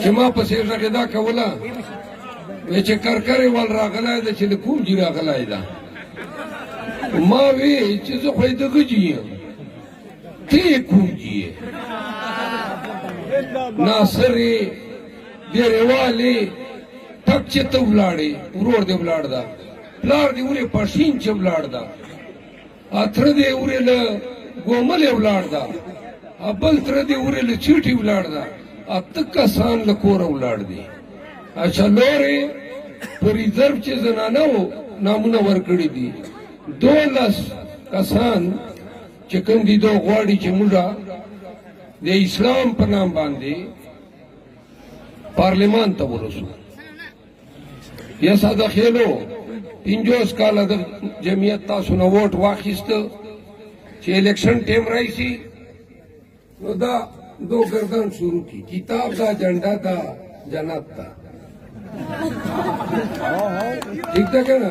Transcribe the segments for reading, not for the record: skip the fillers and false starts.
چې ما پسې غږ دا کوله وی چې کرکرې ول راغلی ده چې د کوم ځای راغلی ده ما وی چې زه خو یې دغه ځای یم ته یې کوم ځای یې ناصر یې ډېرېوال یې ټک چې ته ولاړې ورور دې ولاړ ده پلار دې ورې پښین چې ولاړ ده تره دې ورې له ګوملې ولاړ ده بل تره دې ورې له چیټې ولاړ ده اته کسان له کوره ولاړ دي اچھا لورې په ریزرو چې زنانه وو نامونه ورکړي دي 12 کسان چې کوم دي دو غواړي چې موږ د اسلام په نام باندې پارلمان ته ورسو یا ساده خېلو 50 کاله د جمعیت تاسو نه ووټ واخیسته چې الیکشن ټیم راشي نو دا دو گردان شروع کی کتاب دا جنډا دا جنت دا ٹھیک ده کنه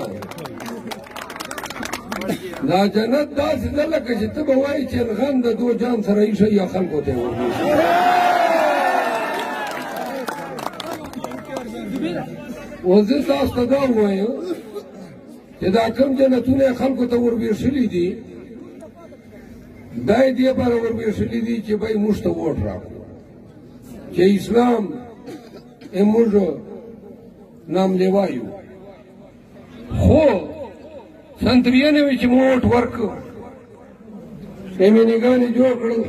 دا جنت دا څه لکه چې ته به وایې چې غم د دو جان سره ایښی یا خلکو ته ورنیږي اوس زه تاسو ته دا ووایم چې دا کوم جنتونه خلکو ته وربېښلي دي دا یې دې لپاره وربېښلي دي چې بای موږ ته ووټ راکړو چې اسلام یې موږ نام لیوایو خو سنتریانې وی چې مو ووټ ورکړو ایمینګانې جوړ کړل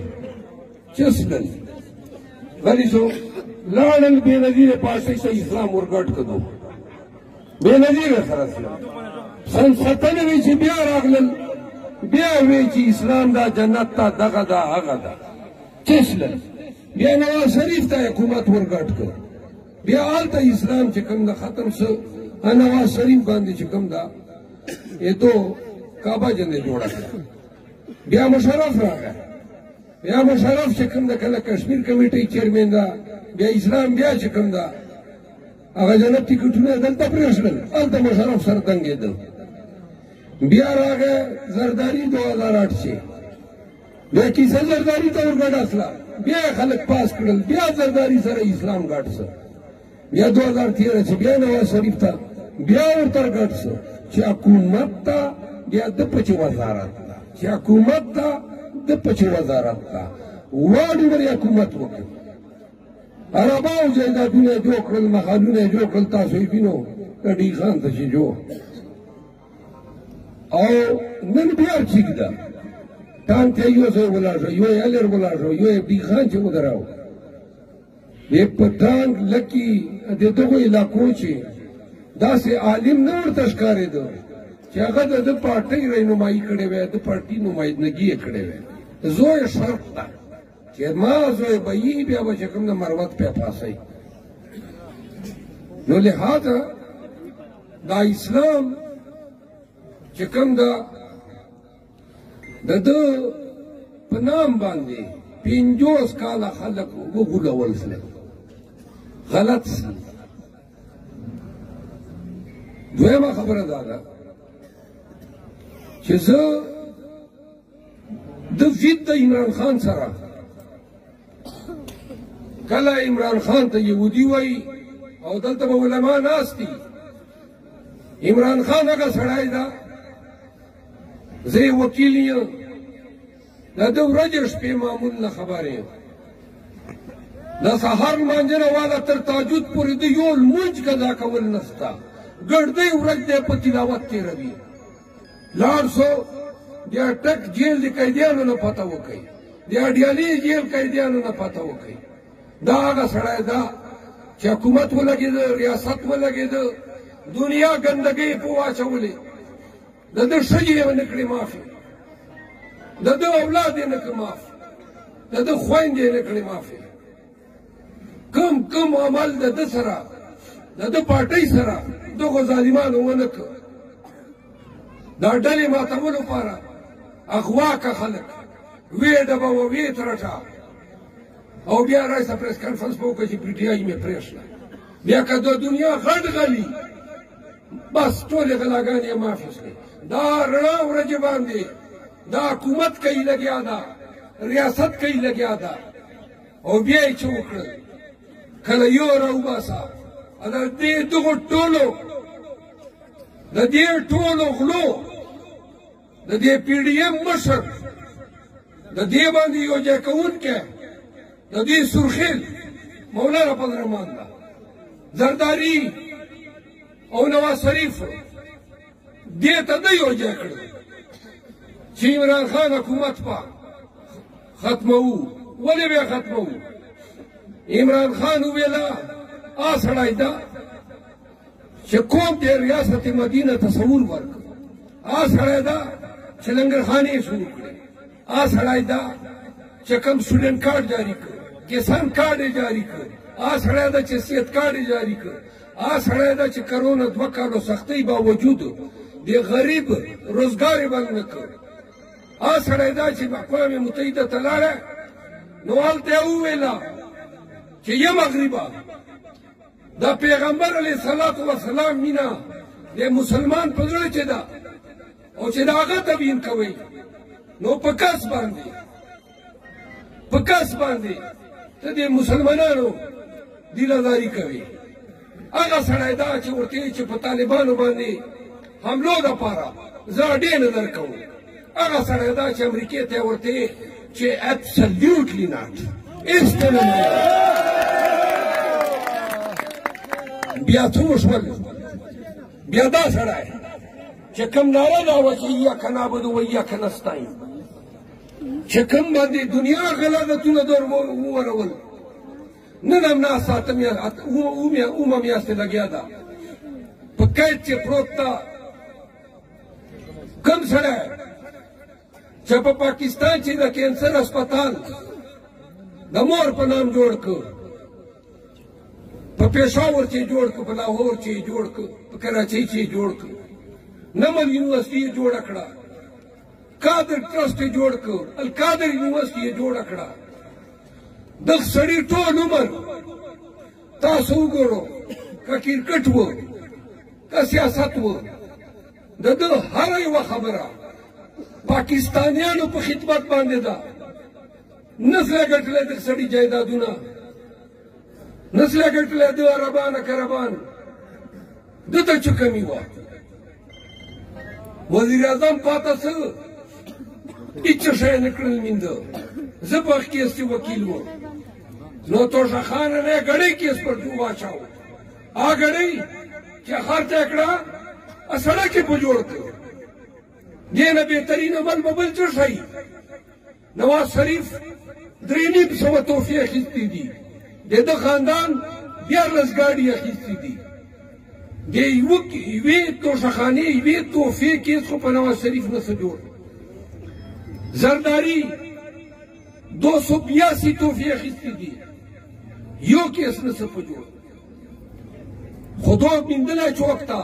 چسلل غلی شو لاړل بې نظیره پارټۍ ته اسلام ورګډ کړو بې نظیره سره سن 97 چې بیا راغلل بیا وی چې اسلام دا جنت ته دغه دا هغه دا چسلل بیا نواز شریف ته حکومت ورګډ کړ بیا هلته اسلام چې کوم دا ختم شو نواز شریف باندې چې کوم دا یہ تو کعبہ جنده جوړه کړه بیا مشرف راغی بیا مشرف چې کوم دا کله کشمیر کمیټې چیرمن دا بیا اسلام بیا چې کوم دا هغه جنت ټیکټونه دلته پرېښودل هلته مشرف سره دنګېدل بیا راغی زرداری 2008 چې بیا کیسه زرداری ته ورګډ اصله بیا خلک پاس کړل بیا زرداری سره اسلام ګډ شو بیا 2013 چې بیا نواز شریف ته بیا ورته ګډ شو چې حکومت ته بیا د پچ وزارت ته چې حکومت ته د پچ وزارت ته واړو ور حکومت وکړي عرباو جایدادونه جوړ کړل مخالونه جوړ کړل تاسو یې وینو کډی خان ته چې جوړ او نن بیا ټیک ده تان ته یو څه ولا شو یو الر ولا شو یو دی خان چې ودراو دې پټان لکی د دغه علاقو چې داسې عالم نه ورته ښکارېده چې هغه د پارټۍ رهنمایي کړې وی د پارټي نمایندګي یې کړې وی زوی شرط ده چې ما زوی به یي بیا به چې کوم د مروت پې پاسئ نو لهذا دا اسلام چې کوم ده د ده په نام باندې 50 کاله خلک وغولول شول غلط شول دویمه خبره دا ده چې زه د ضد د عمران خان سره کله عمران خان ته یهودي وایي او دلته به علما ناست دي عمران خان هغه سړی ده زه یې وکیل یم د ده ورځې شپې معمول نه خبر یم د سهار لمانځه نه واله تر تهجد پورې د یو لمونځ قضا کول نشته ګړدۍ ورځ دی په تلاوت تېروي لاړ شو بیا ټک جیل د قیدیانو نه پته وکړئ د اډیالي جیل قیدیانو نه پته وکړئ دا هغه سړی ده چې حکومت ولګېده ریاست ولګېده دنیا ګندګۍ په واچولې د ده ښځې یې نه کړې معافي د ده اولاد یې نه کړ معاف د ده خویندې یې نه کړې معافي کم عمل د ده سره د ده پارټۍ سره دغو ظالمانو ونه کړ دا ډلې ماتولو لپاره اغوا که خلک ویې ډبوه ویې ترټه او بیا رئیسه پریس کنفرنس به وکړه چې پي ټي آی مې پرېښله بیا که د دنیا غټ غلي بس ټولې غلاګانې یې معافې شوې دا رڼا ورځې باندې دا حکومت کوي لګیا ده ریاست کوي لګیا ده او بیا یې چې وکړل کله یو راوباسه د دغو ټولو غلو د دې پی ډي ایم مشر د دې باندې یو ځای کوونکی د دې سرخیل مولانا فضلرحمان ده زرداري او نواز شریف دې ته د یو ځای کړل چې عمران خان حکومت به ختموو. ولې به یې ختموو؟ عمران خان وویله سړی ده چې کوم د ریاست مدینه تصور ورکړ، سړی ده چې لنګرخانې شروع کړې، سړی ده چې کوم سټوډنټ کارډ جاري کړ، کسان کارډ یې جاري کړ، سړی ده چې صحت کارډ یې جاري کړ، سړی ده چې کرونا 2 کالو سختۍ باوجود د غریب روزګار یې بند نه کړ، سړی ده چې اقوام متحده ته لاړه نو هلته یې وویله چې یم غریبه د پیغمبر علیه الصلاة والسلام مینه د مسلمان په زړه کې ده او چې د هغه تبیین کوئ نو په کس باندې ته د مسلمانانو دیلهداري کوي. هغه سړی دا چې ورته وایي چې په طالبانو باندې حملو دپاره زه اډې نه درکوم، هغه سړی دا چې امریکې ته ورته وایي چې absolutely not هېڅ نه بیا څه وشول؟ بیا دا سړی چې کوم ناره دا وه چې ایاک نعبد و ایاک نستعین، چې کوم باندې دنیا غلادتونه در وورول، نن هم ناسته اومه میاشتې لګیا ده په قید چې پروت ده. کوم سړی چې په پاکستان چې د کینسر هسپتال د مور په نام جوړ کړ، په پېښور چې جوړ کړ، په لاهور چې جوړ کړ، په کراچۍ چې جوړ کړ، نمل یونیورسټي یې جوړه کړه، قادر ټرسټ یې جوړ کړ، القادر یونیورسټي یې جوړه کړه. دغه سړي ټول عمر تاسو وګورو، که کرکټ و که سیاست و، د ده هره یوه خبره پاکستانیانو په خدمت باندې ده. نسله ګټلی دغه سړي جایدادونه، نسله ګټلی د عربانه کربان، ده ته چې کمي وه. وزیر اعظم پاته څه هېڅ شی نه کړل مینده. زه په هغه کیس کې وکیل وم، نو توشه خان نه ګړۍ کیس پر واچاو، هغه ګړۍ چې خرڅه یې کړه سړک یې په جوړ کړ. دې نه بهترین عمل به بل څه شی؟ نواز شریف 3,500 تحفې اخیستې دي، د ده خاندان 14 ګاډي اخیستې دي. د یوې توشهخانې یوې تحفې کیس خو په نواز شریف نه څه جوړ. زرداري 282 تحفې اخیستې دي، یو کیس نه څه په جوړ. خدا میندلی چوک ته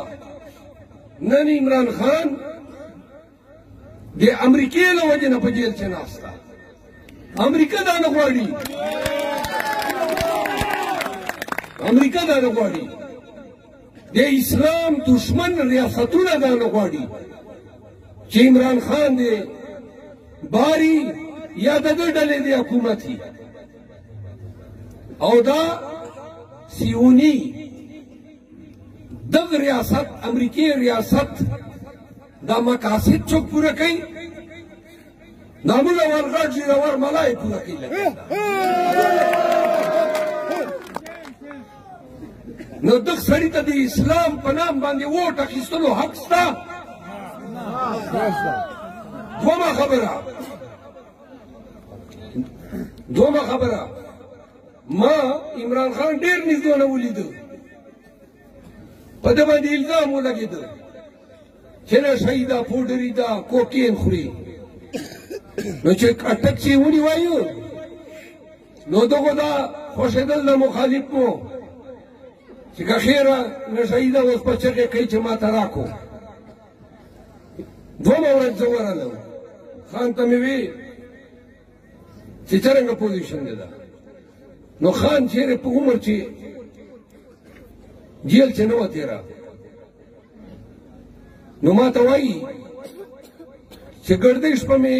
نن عمران خان د امریکې له وجې نه په جیل کې ناسته. امریکا دا نه غواړي، امریکا دا نه غواړي، د اسلام دشمن ریاستونه دا نه غواړي چې عمران خان دی باری یا د ده ډلې د حکومتي او دا سیونی دغه ریاست امریکې ریاست دا مقاصد څوک پوره کوي؟ نامونه ورغټ زیرور ملای پوره کوي. نو دغه سړي ته د اسلام په نام باندې ووټ اخیستلو حق شته؟ دومره خبره ما عمران خان ډېر نږدې ولیده، په ده باندې الزام ولګېده چې نشهیي ده، پوډري ده، کوکین خوري. نو چې اټک چې ونیوایو نو دغو دا خوښېدل د مخالف مو چې که خیره نشهیي ده، اوس په چغې کوي چې ما ته راکړو. دومره ورځ زه ورغلم، خان ته مې وی چې څرنګه پوزیشن دی ده. نو خان چیرې په عمر چې جیل چې نه وه تېره، نو ما ته وایي چې ګردۍ شپه مې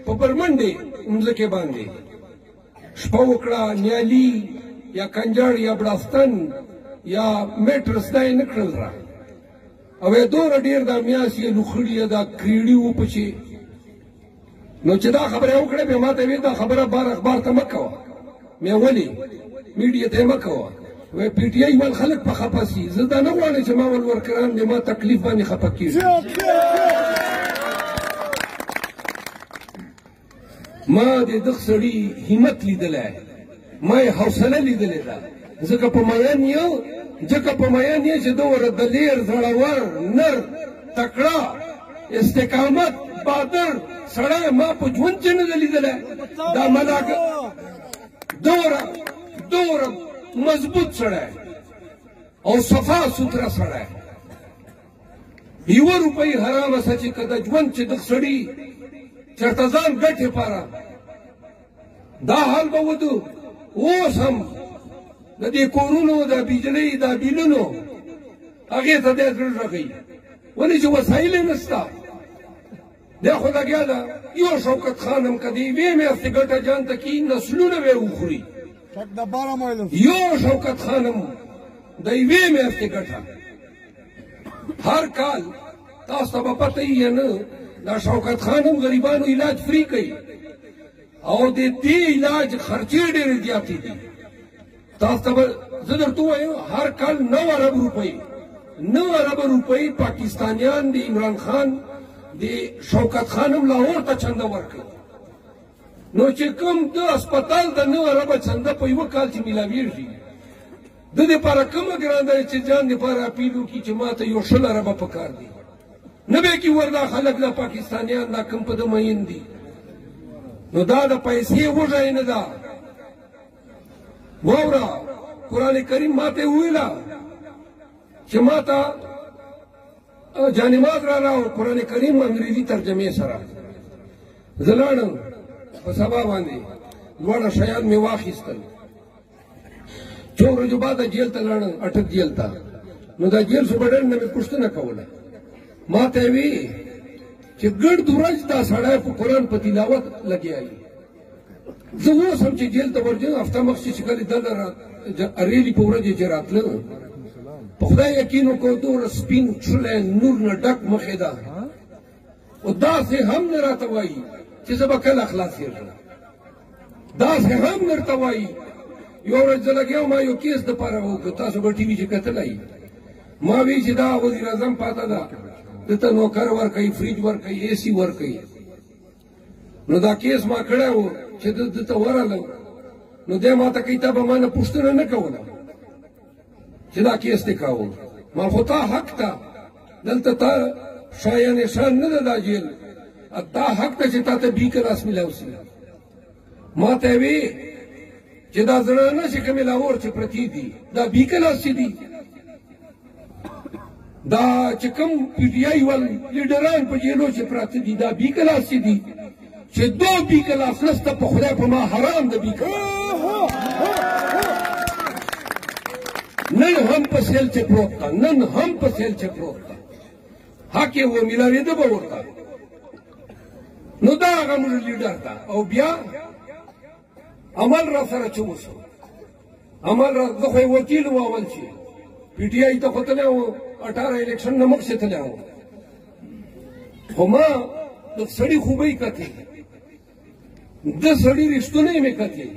په برمنډې مځکې باندې شپه وکړه، نیالي یا کنجاړ یا بړاستن یا میټرس دا یې نه کړل را او دومره ډېر دا میاس یې لوخړي یا دا کریړي وپچې نو چې دا خبره وکړې بیا ما ته ویل دا خبره بار اخبار ته مه کوه مې ولې میډیا ته یې مه کوه وایي پی ټي آی ول خلک په خفه سي زه دا نه غواړم چې ما ول ورکران دې ما تکلیف باندې خفه کېږي ما د دغه سړي همت لیدلی ما یې حوصله لیدلې ده ځکه په میان یې چې دومره دلیر زړور نر تکړه استقامت بادر سړی ما په ژوند کې نه ده لیدلی دا ملاک دومره مضبوط سړی او صفا سوتره سړی یوه روپۍ حرامه څه چې که د ژوند چې دغه سړي چېرته ځان ګټې پاره دا حال به ودو اوس هم د دې کورونو د بجلۍ د بیلونو هغې ته دی زړه رغوي ولې چې وسایل یې نشته دی خو لګیا ده یو شوکت خان هم که د یوې میاشتې ګټه جان ته کي نسلونه به یې وخوري یو شوکت خان هم د یوې میاشتې ګټه هر کال تاسو ته به پته یې نه دا شوکت خان هم غریبانو علاج فری کوي او د دې علاج خرچې ډېرې زیاتې دي تاسو ته به زه درته ووایم هر کال 9 ارب روپۍ پاکستانیان د عمران خان د شوکت خان هم لاهور ته چنده ورکوي نو چې کوم د هسپتال د 9 اربه چنده په یوه کال چې میلاویږي د دې لپاره کومه ګران ده چې ځان دپاره اپیل وکړي چې ما ته یو 20 اربه پکار دي نه به کې وردا خلک د پاکستانیان دا کم په د مین دي نو دا د پیسې وږی نه ده واوره قرآن کریم ما ته وویله چې ما ته جانماز راغله قرآن کریم انګریزي ترجمې سره زه لاړم په سبا باندې دواړه شیان مې واخیستل څو ورځو بعد جیل ته لاړم اټک جیل ته نو دا جیل سوبډر نه مې پوښتنه کوله ما ته وی چې ګرد ورځ دا سړی په قرآن په تلاوت لګیا وي زه اوس هم چې جیل ته ورځم هفته مخکې چې کله دلته اریلي په ورځ چې راتله په خدای یقین وکړو دومره سپین کښلی نور نه ډک مخې ده او داسې هم نه راته وایي چې زه به کله خلاصېږم داسې هم نه راته وایي یو ورځ زه لګیا وم ما یو کیس دپاره وکړ تاسو به ټي وي چې کتلی ما وی چې دا وزیر اعظم پاته ده دته نوکر ورکوي فریج ورکوي اے سی ورکوي نو دا کیس ما کړی و چې دته ورغلم نو دی ما ته کوي تا به ما نه پوښتنه نه کوله چې دا کیس دې کاوه ما خو تا حق ته دلته تا شایانې شان نه ده دا جیل تا حق ته چې تا ته بي کلاس میلاو سي ما ته وی چې دا زړه چې کومې لاهور چې پرتې دي دا بي کلاس دي دا چې کوم پی ټي آی ول لیډران په جیلو چې پراته دي دا بي کلاس دي چې دو بي کلاس نسته په خدای په ما حرام ده بي کلاس نن هم په سیل چې پروت ده نن هم په سیل چې پروت ده حق یې ومیلاوېده به ورته نو دا هغه موږ لیډر ده او بیا عمل را سره چې وشو عمل را زه خو یې وکیل وم اول چې پی ټي آی ته خو تللی وم 18 الیکشن نه مخکې تللی وم خو ما د سړي خوبۍ کتې د سړي رښتونی مې کتې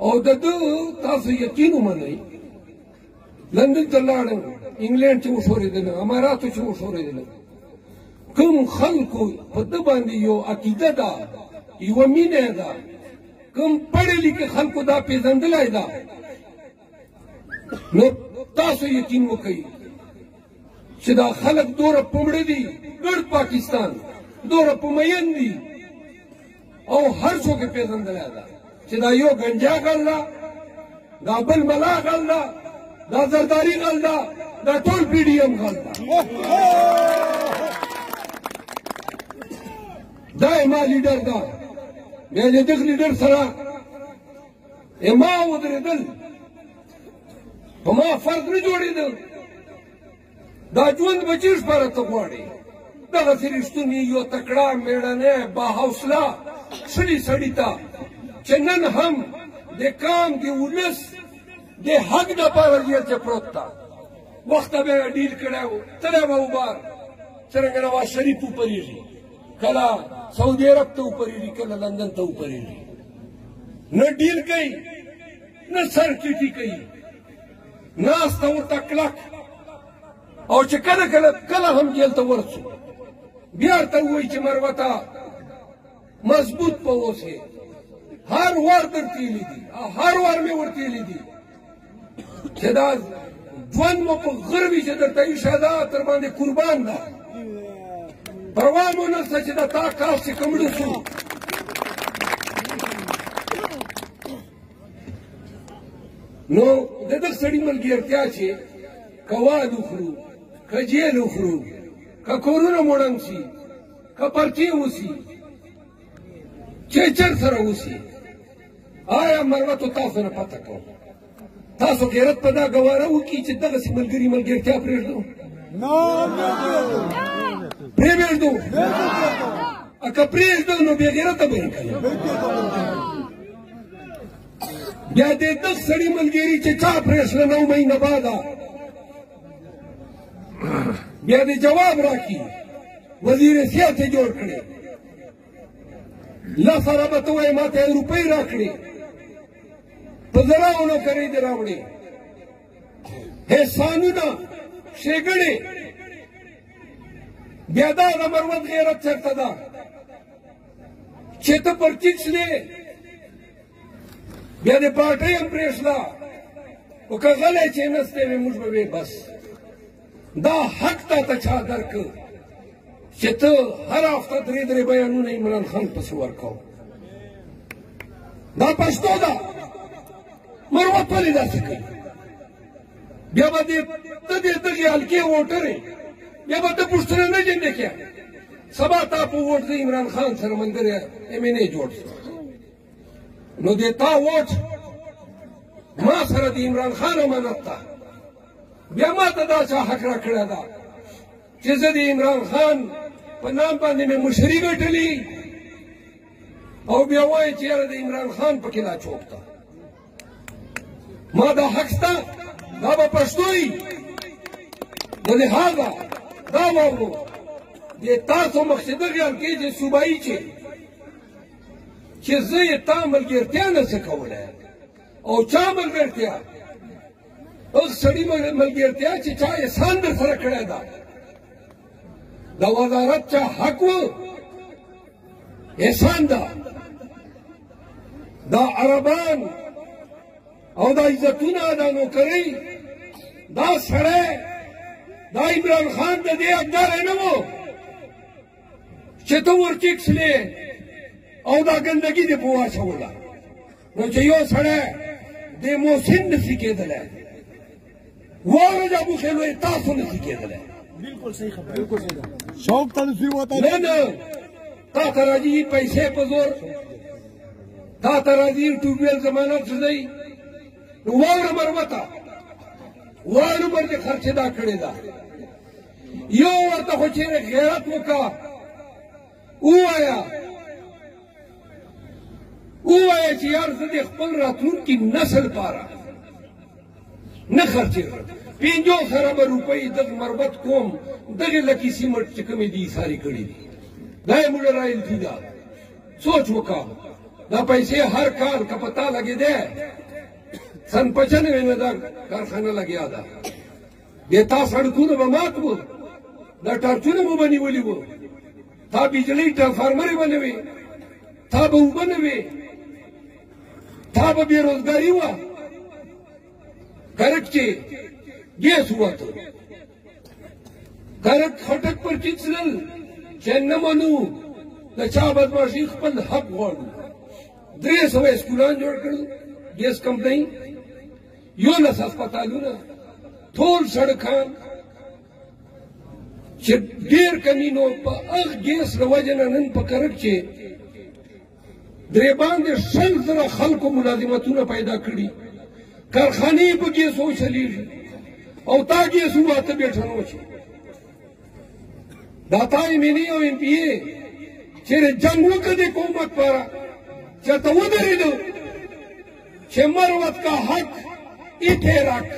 او د ده تاسو یقین ومنئ لندن ته لاړم انګلینډ چې وښورېدلم اماراتو چې وښورېدلم کوم خلکو په ده باندې یو عقیده ده یوه مینه ده کوم پړې لیکې خلکو دا پېژندلی ده نو تاسو یقین وکئ چې دا خلک دومره په مړه دي ګرد پاکستان دومره په مین دي او هر څوک یې پېژندلی ده چې دا یو ګنجا غل ده دا بل ملا غل ده دا زرداری غل ده دا ټول پی ډي ایم غل ده دا یې ما لیډر ده بیا د دغه لیډر سره ما ودرېدل په ما فرق نه جوړېده دا ژوند به چېرې شپاره ته غواړې دغسې رښتوني یو تکړه مېړنی باحوصله سړي ته چې نن هم د قام د ولس د حق دپاره جیل کې پروت ده وخته به یې ډیل کړی و تلی به وبار څرنګه نواز شریف وپرېږي کله سعودي عرب ته وپرېږي کله لندن ته وپرېږي نه ډیل کوي نه سر ټیټي کوي ناسته ورته کلک او چې کله هم جیل ته ورسو بیا ورته ووایي چې مروته مضبوط به اوسې هر وار در تیلی دي هر وار مې ورتیلی دي چې دا ژوند مو په غره وي چې درته ایښی ده تر باندې قربان ده پروا مو نشته چې د تا کاس چې کوم ړه شو نو د دغه سړي ملګرتیا چې که واد وخورو که جیل وخورو که کورونه موړنګ شي که پرچې وسي چې چر سره وسي آیا مروتو تاسو نه پته کوم تاسو غیرت په دا ګواره وکړي چې دغسې ملګري ملګرتیا پرېږدو پرېږدو که پرېږدو نو بې غیرته به یې که نه بیا د دغه سړي ملګري چې چا پرېښله 9 مهینه بعده بیا دې جواب راکړي وزیر صحت یې جوړ کړی 10 اربه ته وایي ما ته یې روپۍ راکړې په زراو نوکرۍ دې راوړې احسانونه ښېګڼې بیا دا د مروت غیرت چېرته ده چې ته پر ټیټ شلې بیا دې پارټۍ هم پرېښله خو که غلی چې نستې وې موږ به وې بس دا حق تا ته چا درکړ چې ته هر هفته 3 بیانونه عمران خان پسې ورکوو دا پښتو ده مروت ولې داسې کوي بیا به ته د دغې حلقې ووټرې بیا به ته پوښتنه نه جنډې کړې سبا تا په ووټ د عمران خان سره ملګری MNA جوړ شو نو د تا ووټ ما سره د عمران خان امانت ده بیا ما ته دا چا حق راکړی ده چې زه د عمران خان په نام باندې مې مشري ګټلي او بیا وایي چې یاره د عمران خان پکې لا چوک ده ما دا حق شته دا به پښتو وي نو لهذا دا واورو د تاسو مقصده خیال کې چې صوبایي چې زه یې تا ملګرتیا نشم کولی او چا ملګرتیا هغه سړي ملګرتیا چې چا احسان در سره کړی ده د وزارت چا حق و احسان ده دا عربان او دا عزتونه دا نوکرۍ دا سړی دا عمران خان د دې حقداری نه و چې ته ورټیټ شلې او دا ګندګي دې په واچوله نو چې یو سړی د محسن نشي کېدلی واوره د ابوخیلو یې تاسو نشي کېدلی بالکل صحیح خبره بالکل صحیح ده شوق ته نشي وته نه تا ته راځي پیسې په زور تا ته راځي ټوبویل ضمانت دی نو واوره مروته واړو باندې خرچې دا کړې ده یو ورته خو چېرې غیرت وکړه ووایه چې یار زه د خپل راتلونکي نسل پاره نه خرچېږم 50 اربه روپۍ دغه مربت کوم دغې لکې سیمټ چې کومې دي ایثارې کړي دي دا یې موږ رایلټي ده سوچ وکړه دا پیسې هر کال که په تا لګېدی سن 95 نه دا کارخانه لګیا ده د تا سړکونه به مات وو دا ټارچونه مو به نیولي وو تا بجلۍ ټرانسفارمرې به نه وې تا به اوبه نه وې تا به بېروزګاري وه کرک چې ګیس ووته کرک خټک پر ټیټ شلل چې نه منو د چا بدماشي خپل حق غواړو 300 اسکولان جوړ کړل ګیس کمپنۍ 11 هسپتالونه ټول سړکان چې ډېر کمی نو په هغه ګیس د وجې نه نن په کرک چې درې باندې 100,000 خلکو ملازمتونه پیدا کړي کارخانې په ګیسو چلیږي او تا ګیس وواته بېټنو شي دا تا MNA او MPA چېرې جنګ وکړه د حکومت پاره چېرته ودرېدو چې مروت کا حق ایته رک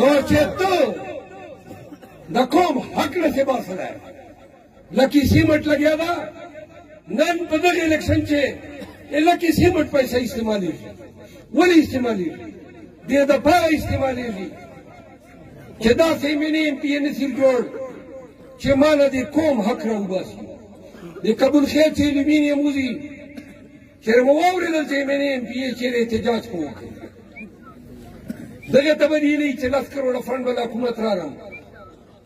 نو چې ته د کوم حق نه څه باسره لکه سیمټ لګیا دا نن په دغه الیکشن چې لکه سیمټ پیسې استعمالېږي ولې استعمالېږي دې د پاره استعمالېږي چې دا سیمینی ام پی ان سیر جوړ چې مانه دې کوم حق راوباسي د قبول خیر چې الومینیم وزي چې مو واورېدل چې سیمینی ام پی چې احتجاج وکړي دغه تبدیلی چې 10 کروڑه فند بل حکومت رارم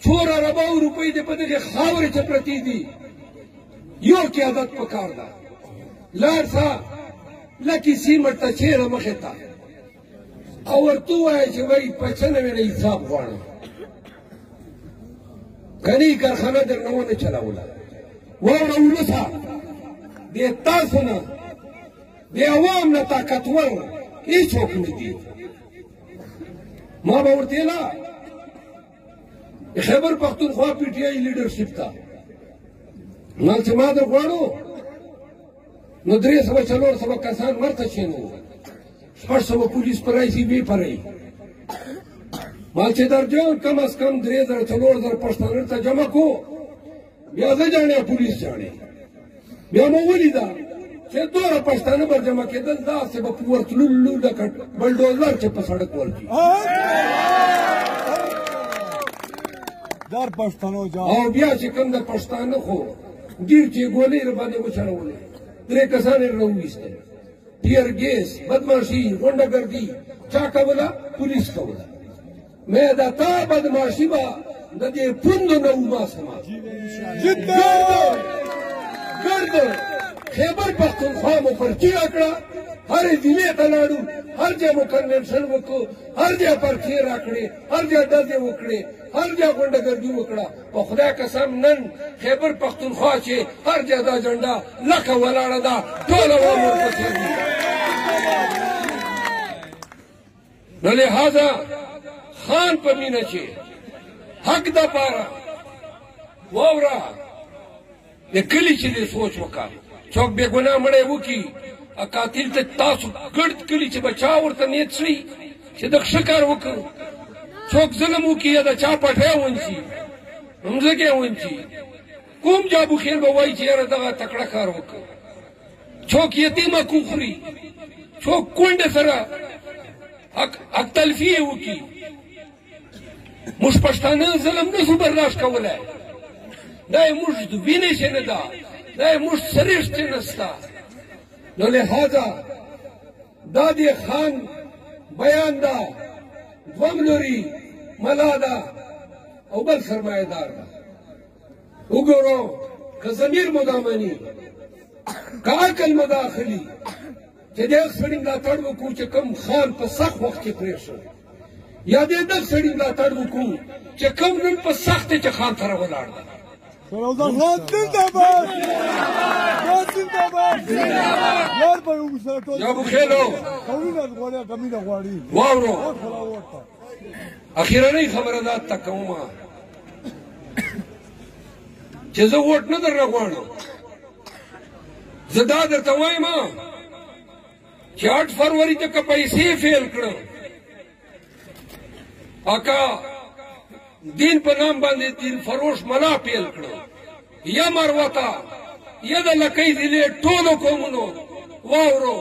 4 اربه روپۍ د په دغه خاورې چې پرتی دي یو کې عادت پکار ده لار سا لکه سیمټ ته چیرې مخې ته او ورته وایي چې وایي 95 نه حساب غواړم کني کارخانه درنه ونه چلاوله واوره ولسه دې تاسو نه د عوام نه طاقتور هیڅوک نه دي ما به ورته نه خیبر پختونخوا پی ټی آی لیډرشپ ته نو چې ما در غواړو نو 300 کسان مرته شینو 800 پولیس پر راځي به پرې ما چې درځو کم از کم 3000 پښتانه ته جمع کو بیا زه ځانې پولیس ځانې بیا مو ولیدا چې دوه پښتانه بر جمع کېدل دا څه به ورتللو لکه بلډوزر چې په سړک ورځي دار پښتنو جا او بیا چې کوم د پښتانه خو ډیر چې ګولې ر باندې وچړولې 3 کسان یې راوېستل ټیر ګیس بدمعشي غونډګردي چا کوله پولیس کوله مې دا تا بدمعشي با د دې پوند نه وما سما ګرد خیبر پختونخوا مو پرچی راکړه هر ضلع ته لاړو هر ځای مو کنونشن وکړو هر ځای پرچی راکړې هر ځای ډزې وکړې هر ځای غونډګردي وکړه په خدای قسم نن خیبر پختونخوا چې هر ځای دا جنډه لکه ولاړه ده ټول عوام ورپسې دي نو لہذا خان په مینه چې حق د پاره واوره د کلي چې دې سوچ وکړه څوک بې ګناه مړی وکړي قاتل ته تاسو ګرد کلي چې بچا ورته نیت شي چې د ښه کار وکړو څوک ظلم وکړي یا د چا پټی ونیسي مځکې ونیسي کوم جابو خیل به وایي چې یاره دغه تکړه کار وکړو څوک یتیمه کوخري څوک کونډې سره حق تلفي یې وکړي موږ پښتانه ظلم نشو برداشت کولی دا یې موږ وینې چې نه ده دا یې موږ سرېښت چې نشته نو لہذا دا دې خان بیان ده دوم لوري ملا ده او بل سرمایه‌دار ده وګورو که ضمیر مدامني که عقل مداخلي چې دغه سړي ملاتړ وکړو چې کوم خان په سخت وخت کې پرېښو یا دغه سړي ملاتړ وکړو چې کوم نن په سخت چې خان سره ولاړ ده سرودان خان زنده‌باد زنده‌باد یار په یو سره ټول یا بخیلو قومونه غواړي کمینه غواړي واورو اخیرنۍ خبره ده تکومه چې زه ووټ نه درنه غواړم زه دا درته وایم چې 8 فروری ته که پیسې فیل کړم اکا دین په نام باندې دین فروش ملا پیل کړو یا مروتا یا د لکۍ ضلع ټولو قومونو واورو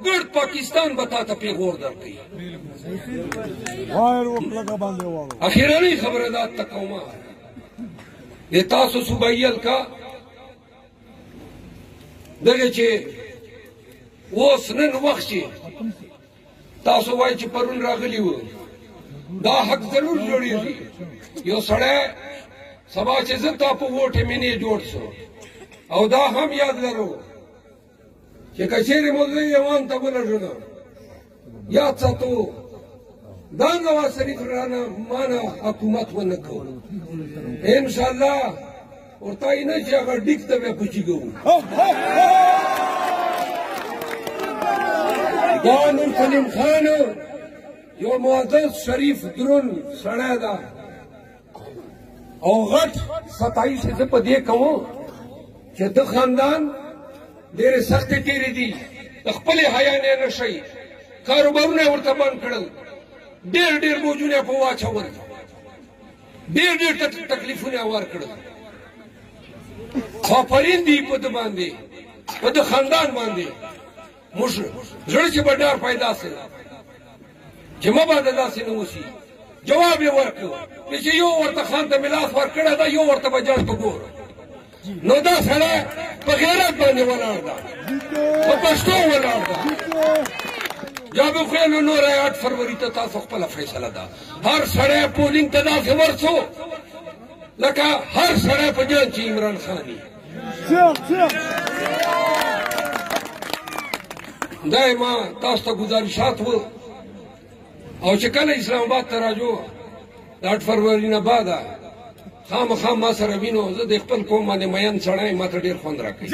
ګرد پاکستان به تا ته پیغور درکوي اخیرنۍ خبره ده تکومه د تاسو صوبایي حلقه دغه چې اوس نن وخت چې تاسو وایي چې پرون راغلي وو دا حق ضرور جوړیږي یو سړی سبا چې زه تا په ووټ مینې جوړ شو او دا هم یاد لرو چې که چیرې مولوي ایوان ته ولږنه یاد ساتو دا نواز شریف رانه مانه حکومت ونه کوو انشاءالله ورته یې نه چې هغه ډیک ته بیا پوچي کوو دا نور سلیم خان یو معزز شریف درون سړی ده او غټ 27 زه په دې کوم چې د خاندان ډېرې سختې تېرې دي د خپلې حیا نه نشئ کاروبارونه یې ورته بند کړل ډېر بوجونه یې په واچول ډېر تکلیفونه یې ورکړل آفرین دي په ده باندې په ده خاندان باندې موږ زړه چې به ډار پیدا سي چې مه باندې داسې نه وشي جواب یې ورکړ چې یو ورته خان ته ملاس ورکړی ده یو ورته به جړ په ګور نو دا سړی په غیرت باندې ولاړ ده په پښتو ولاړ ده جاب خو نو نور 8 فروری ته تاسو خپله فیصله ده هر سړی پولینګ ته داسې ورسو لکه هر سړی په جان چې عمران خان وي دا یې ما تاسو ته ګزارشات و او چې کله اسلام آباد ته راجو د 8 فروری نه بعده خامخا ما سره وینو زه د خپل قوم باندې مین سړی ما ته ډېر خوند راکوي